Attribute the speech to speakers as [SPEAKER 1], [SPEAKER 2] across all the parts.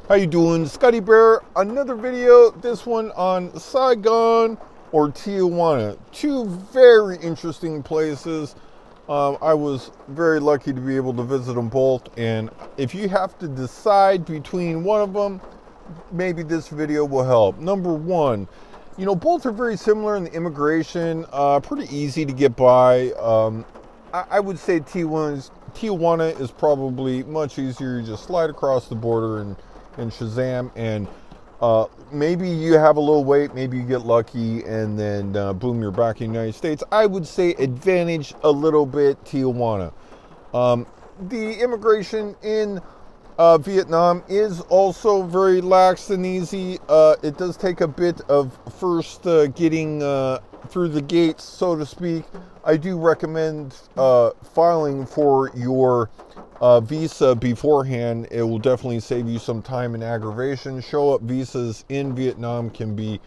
[SPEAKER 1] How you doing? Scotty Bear, another video, this one on Saigon or Tijuana. Two very interesting places. I was very lucky to be able to visit them both, and if you have to decide between one of them, maybe this video will help. Number one, both are very similar in the immigration, pretty easy to get by. I would say Tijuana is probably much easier. You just slide across the border and Shazam, and maybe you have a little wait, maybe you get lucky, and then boom, you're back in the United States. I would say advantage a little bit Tijuana. The immigration in Vietnam is also very lax and easy. It does take a bit of first getting through the gates, so to speak. I do recommend filing for your visa beforehand. It will definitely save you some time and aggravation. Show up visas in Vietnam can be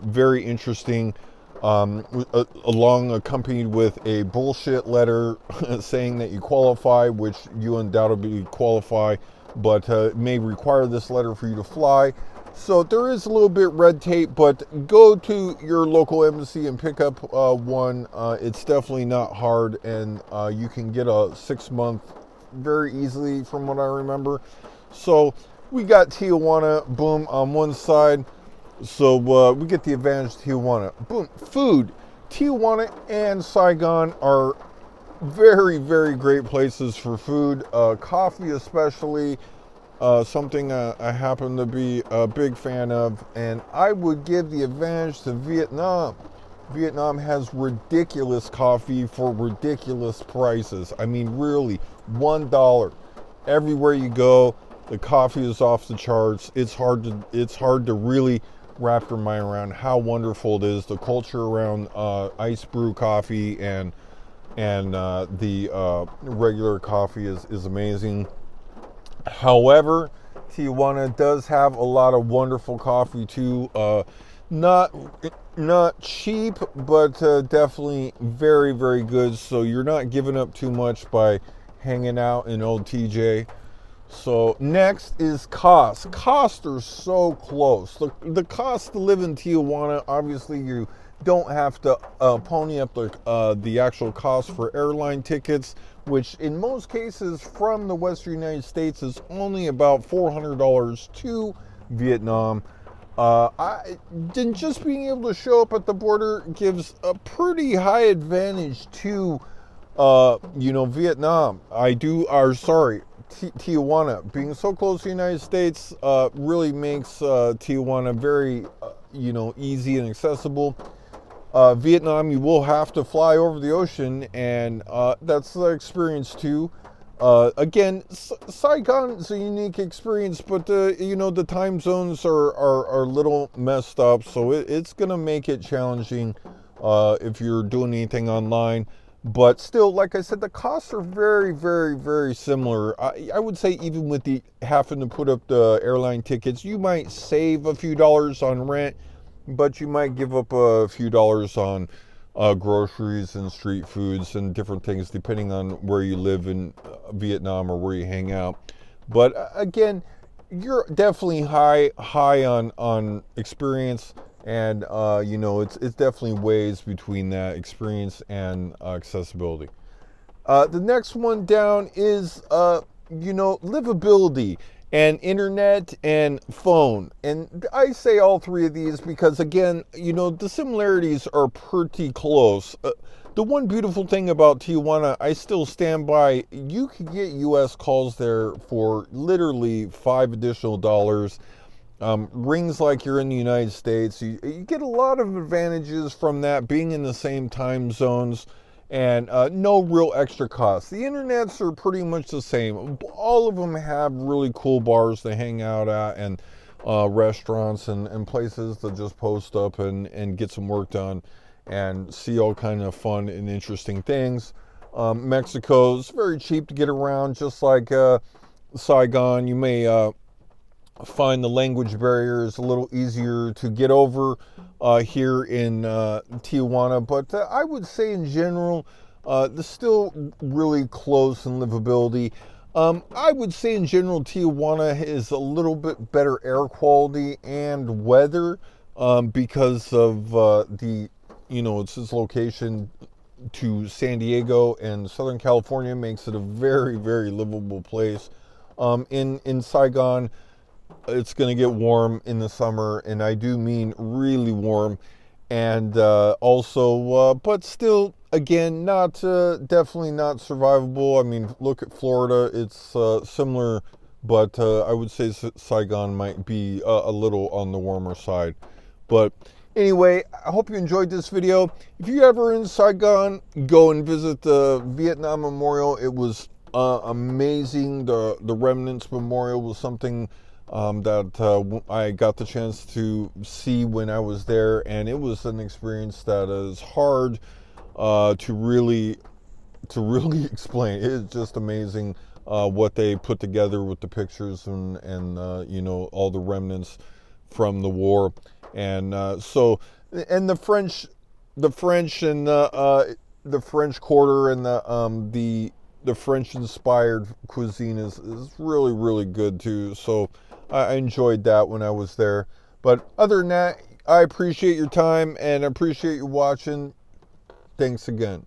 [SPEAKER 1] very interesting, accompanied with a bullshit letter saying that you qualify, which you undoubtedly qualify, but it may require this letter for you to fly. So there is a little bit red tape, but go to your local embassy and pick up one. It's definitely not hard, and you can get a 6-month very easily from what I remember. So we got Tijuana, boom, on one side. So we get the advantage of Tijuana. Boom, food. Tijuana and Saigon are very, very great places for food. Coffee especially. Something I happen to be a big fan of, and I would give the advantage to Vietnam. Vietnam has ridiculous coffee for ridiculous prices. I mean, really, $1 everywhere you go. The coffee is off the charts. It's hard to really wrap your mind around how wonderful it is. The culture around ice brew coffee and the regular coffee is amazing. However, Tijuana does have a lot of wonderful coffee too. Not cheap, but definitely very, very good. So you're not giving up too much by hanging out in old TJ. So next is cost. Costs are so close. The cost to live in Tijuana, obviously you don't have to pony up the actual cost for airline tickets, which in most cases from the Western United States is only about $400 to Vietnam. Just being able to show up at the border gives a pretty high advantage to Vietnam. Tijuana. Being so close to the United States really makes Tijuana very easy and accessible. Vietnam, you will have to fly over the ocean, and that's the experience too. Again, Saigon is a unique experience, but the time zones are a little messed up, so it's gonna make it challenging if you're doing anything online. But still, like I said, the costs are very, very, very similar. I would say even with the having to put up the airline tickets, you might save a few dollars on rent, but you might give up a few dollars on groceries and street foods and different things depending on where you live in Vietnam or where you hang out. But again, you're definitely high on experience, and it's definitely ways between that experience and accessibility. The next one down is livability and internet and phone. And I say all three of these because, again, the similarities are pretty close. The one beautiful thing about Tijuana, I still stand by, you can get US calls there for literally $5 additional. Rings like you're in the United States. You get a lot of advantages from that, being in the same time zones, and no real extra costs. The internets are pretty much the same. All of them have really cool bars to hang out at, and restaurants and places to just post up and get some work done and see all kind of fun and interesting things. Mexico is very cheap to get around, just like Saigon. You may find the language barriers a little easier to get over here in Tijuana, but I would say in general, they're still really close in livability. I would say in general, Tijuana is a little bit better air quality and weather because of it's its location to San Diego and Southern California makes it a very, very livable place. In Saigon, it's going to get warm in the summer, and I do mean really warm. And but still, again, not definitely not survivable. I mean, look at Florida; it's similar, but I would say Saigon might be a little on the warmer side. But anyway, I hope you enjoyed this video. If you're ever in Saigon, go and visit the Vietnam Memorial. It was amazing. The Remnants Memorial was something that I got the chance to see when I was there, and it was an experience that is hard to really explain. It is just amazing what they put together with the pictures and all the remnants from the war, and and the French and the French Quarter and the French inspired cuisine is really, really good too. So I enjoyed that when I was there. But other than that, I appreciate your time and appreciate you watching. Thanks again.